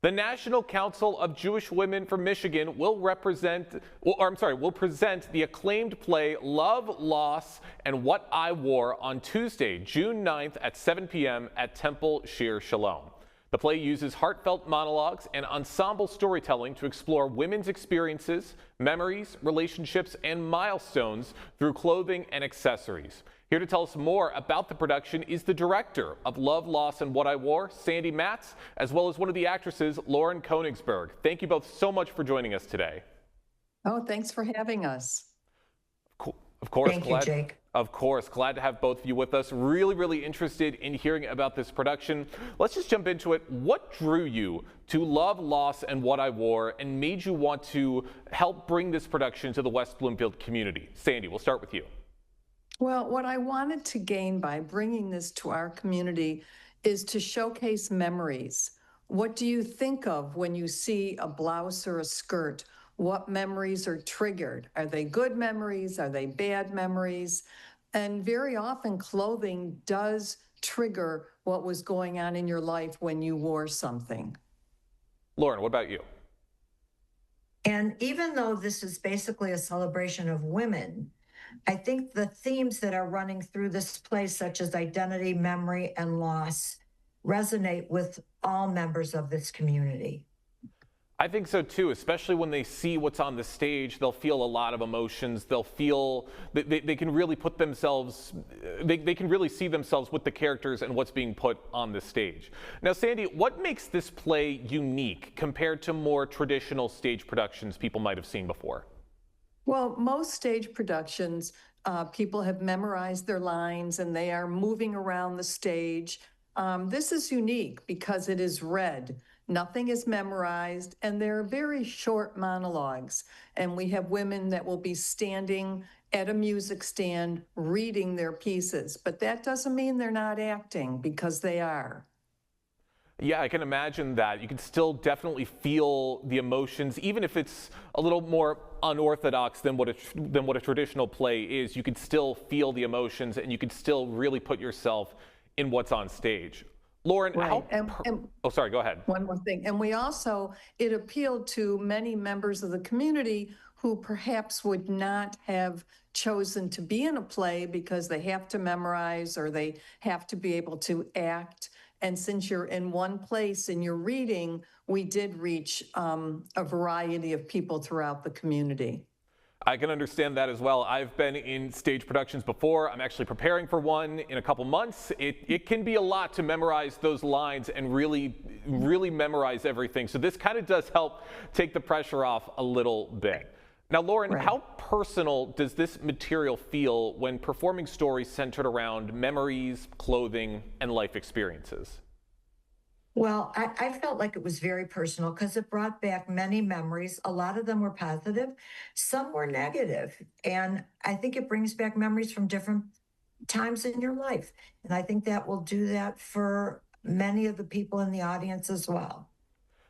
The National Council of Jewish Women from Michigan will present the acclaimed play Love, Loss, and What I Wore on Tuesday, June 9th at 7 p.m. at Temple Shir Shalom. The play uses heartfelt monologues and ensemble storytelling to explore women's experiences, memories, relationships, and milestones through clothing and accessories. Here to tell us more about the production is the director of Love, Loss, and What I Wore, Sandi Matz, as well as one of the actresses, Lauren Koenigsburg. Thank you both so much for joining us today. Oh, thanks for having us. Of course, Thank you, Jake. Of course, glad to have both of you with us. Really interested in hearing about this production. Let's just jump into it. What drew you to Love, Loss, and What I Wore and made you want to help bring this production to the West Bloomfield community? Sandi, we'll start with you. Well, what I wanted to gain by bringing this to our community is to showcase memories. What do you think of when you see a blouse or a skirt? What memories are triggered? Are they good memories? Are they bad memories? And very often clothing does trigger what was going on in your life when you wore something. Lauren, what about you? And even though this is basically a celebration of women, I think the themes that are running through this play, such as identity, memory, and loss, resonate with all members of this community. I think so too, especially when they see what's on the stage. They'll feel a lot of emotions. They'll feel they can really put themselves, they can really see themselves with the characters and what's being put on the stage. Now, Sandi, what makes this play unique compared to more traditional stage productions people might have seen before? Well, most stage productions, people have memorized their lines and they are moving around the stage. This is unique because it is read. Nothing is memorized, and they're very short monologues. And we have women that will be standing at a music stand reading their pieces. But that doesn't mean they're not acting, because they are. Yeah, I can imagine that. You can still definitely feel the emotions, even if it's a little more unorthodox than what a traditional play is. You can still feel the emotions, and you can still really put yourself in what's on stage. Lauren, right. Oh, sorry, go ahead. One more thing. And we also, it appealed to many members of the community who perhaps would not have chosen to be in a play because they have to memorize or they have to be able to act. And since you're in one place and you're reading, we did reach a variety of people throughout the community. I can understand that as well. I've been in stage productions before. I'm actually preparing for one in a couple months. It can be a lot to memorize those lines and really memorize everything. So this kind of does help take the pressure off a little bit. Now, Lauren, right. How personal does this material feel when performing stories centered around memories, clothing, and life experiences? Well, I felt like it was very personal because it brought back many memories. A lot of them were positive, some were negative. And I think it brings back memories from different times in your life. And I think that will do that for many of the people in the audience as well.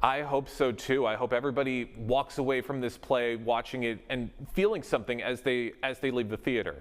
I hope so too. I hope everybody walks away from this play watching it and feeling something as they leave the theater.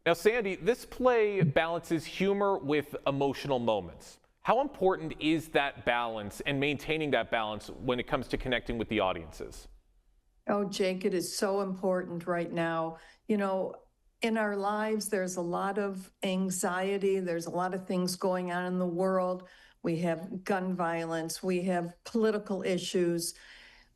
Now, Sandi, this play balances humor with emotional moments. How important is that balance and maintaining that balance when it comes to connecting with the audiences? Oh, Jake, it is so important right now. You know, in our lives, there's a lot of anxiety. There's a lot of things going on in the world. We have gun violence. We have political issues.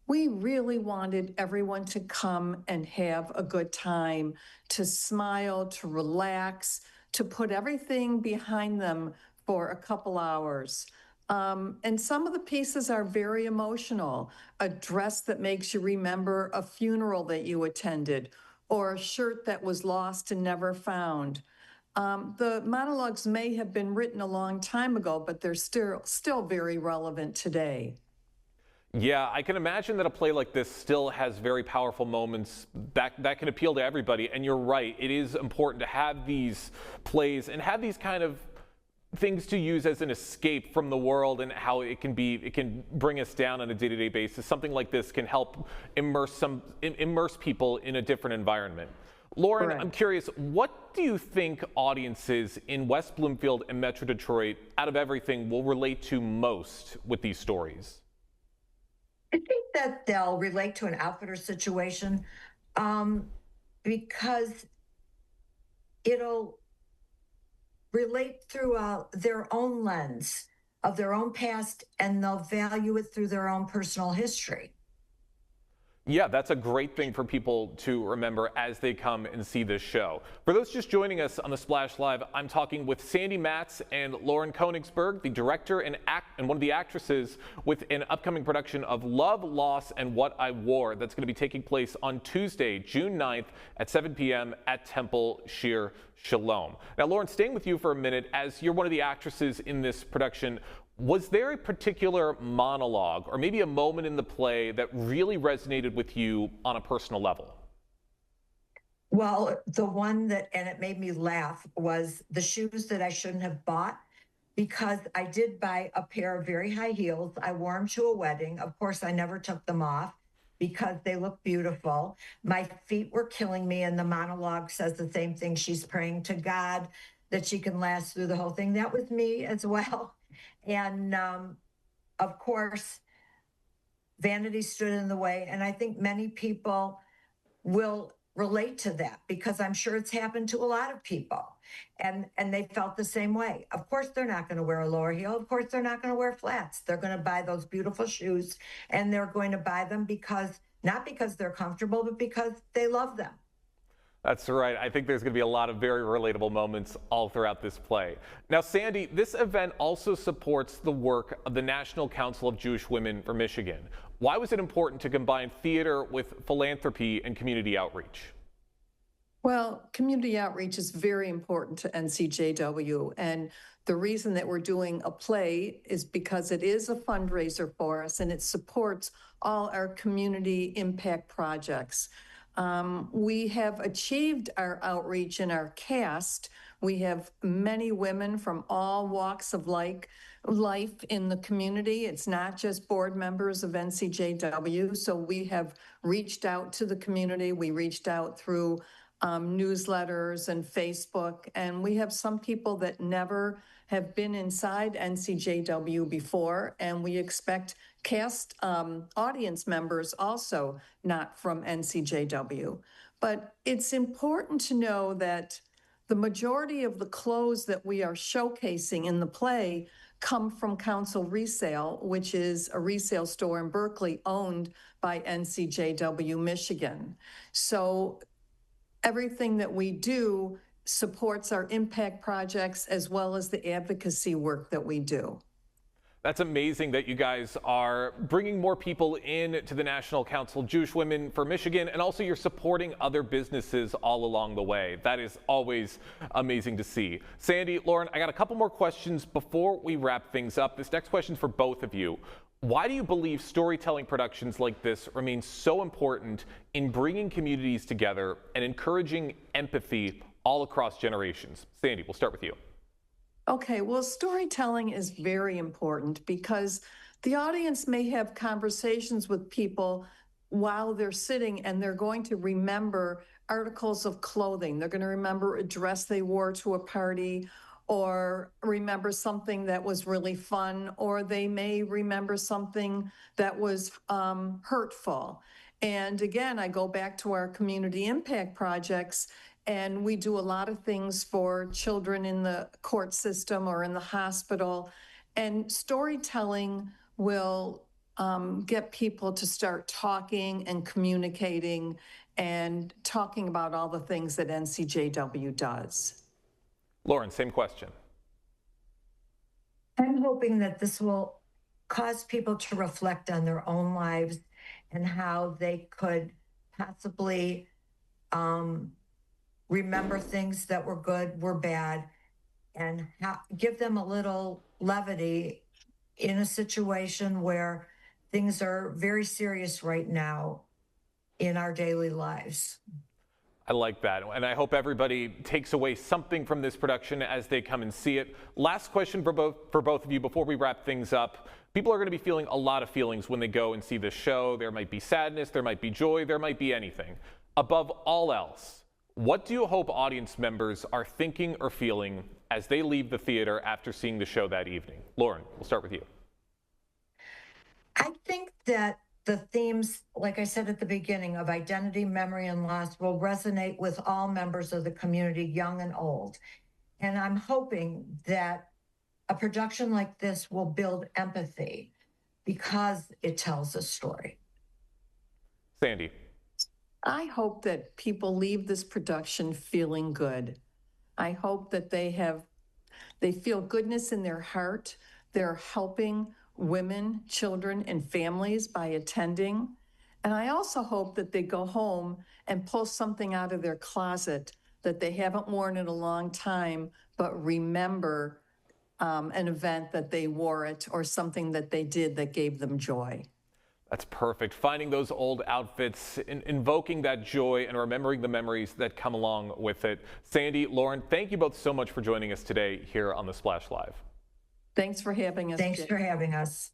We really wanted everyone to come and have a good time, to smile, to relax, to put everything behind them for a couple hours. And some of the pieces are very emotional. A dress that makes you remember a funeral that you attended, or a shirt that was lost and never found. The monologues may have been written a long time ago, but they're still very relevant today. Yeah, I can imagine that a play like this still has very powerful moments that can appeal to everybody. And you're right, it is important to have these plays and have these kind of things to use as an escape from the world and how it can bring us down on a day-to-day basis. Something like this can help immerse people in a different environment. Lauren, Correct. I'm curious, what do you think audiences in West Bloomfield and Metro Detroit, out of everything, will relate to most with these stories? I think that they'll relate to an outfitter situation um, because it'll relate through their own lens of their own past, and they'll value it through their own personal history. Yeah, that's a great thing for people to remember as they come and see this show. For those just joining us on the Splash Live, I'm talking with Sandi Matz and Lauren Koenigsburg, the director and one of the actresses with an upcoming production of Love, Loss, and What I Wore that's going to be taking place on Tuesday, June 9th at 7 p.m. at Temple Shir Shalom. Now, Lauren, staying with you for a minute, as you're one of the actresses in this production, was there a particular monologue or maybe a moment in the play that really resonated with you on a personal level? Well, the one that, and it made me laugh, was the shoes that I shouldn't have bought, because I did buy a pair of very high heels. I wore them to a wedding. Of course, I never took them off because they look beautiful. My feet were killing me, and the monologue says the same thing. She's praying to God that she can last through the whole thing. That was me as well. And of course, vanity stood in the way. And I think many people will relate to that, because I'm sure it's happened to a lot of people. And they felt the same way. Of course, they're not going to wear a lower heel. Of course, they're not going to wear flats. They're going to buy those beautiful shoes, and they're going to buy them because, not because they're comfortable, but because they love them. That's right. I think there's going to be a lot of very relatable moments all throughout this play. Now, Sandi, this event also supports the work of the National Council of Jewish Women for Michigan. Why was it important to combine theater with philanthropy and community outreach? Well, community outreach is very important to NCJW, and the reason that we're doing a play is because it is a fundraiser for us, and it supports all our community impact projects. We have achieved our outreach in our cast. We have many women from all walks of life in the community. It's not just board members of NCJW. So we have reached out to the community. We reached out through newsletters and Facebook, and we have some people that never have been inside NCJW before, and we expect cast audience members also not from NCJW. But it's important to know that the majority of the clothes that we are showcasing in the play come from Council Resale, which is a resale store in Berkeley owned by NCJW Michigan. So everything that we do supports our impact projects as well as the advocacy work that we do. That's amazing that you guys are bringing more people in to the National Council of Jewish Women for Michigan, and also you're supporting other businesses all along the way. That is always amazing to see. Sandi, Lauren, I got a couple more questions before we wrap things up. This next question is for both of you. Why do you believe storytelling productions like this remain so important in bringing communities together and encouraging empathy all across generations? Sandi, we'll start with you. Okay, well, storytelling is very important because the audience may have conversations with people while they're sitting, and they're going to remember articles of clothing. They're going to remember a dress they wore to a party, or remember something that was really fun, or they may remember something that was hurtful. And again, I go back to our community impact projects, and we do a lot of things for children in the court system or in the hospital. And storytelling will get people to start talking and communicating and talking about all the things that NCJW does. Lauren, same question. I'm hoping that this will cause people to reflect on their own lives and how they could possibly remember things that were good, were bad, and give them a little levity in a situation where things are very serious right now in our daily lives. I like that, and I hope everybody takes away something from this production as they come and see it. Last question for both of you before we wrap things up. People are going to be feeling a lot of feelings when they go and see this show. There might be sadness, there might be joy, there might be anything. Above all else, what do you hope audience members are thinking or feeling as they leave the theater after seeing the show that evening? Lauren, we'll start with you. I think that the themes, like I said at the beginning, of identity, memory, and loss will resonate with all members of the community, young and old. And I'm hoping that a production like this will build empathy because it tells a story. Sandi. I hope that people leave this production feeling good. I hope that they feel goodness in their heart. They're helping women, children, and families by attending. And I also hope that they go home and pull something out of their closet that they haven't worn in a long time, but remember an event that they wore it or something that they did that gave them joy. That's perfect. Finding those old outfits, invoking that joy, and remembering the memories that come along with it. Sandi, Lauren, thank you both so much for joining us today here on The Splash Live. Thanks for having us. Thanks Jake. for having us.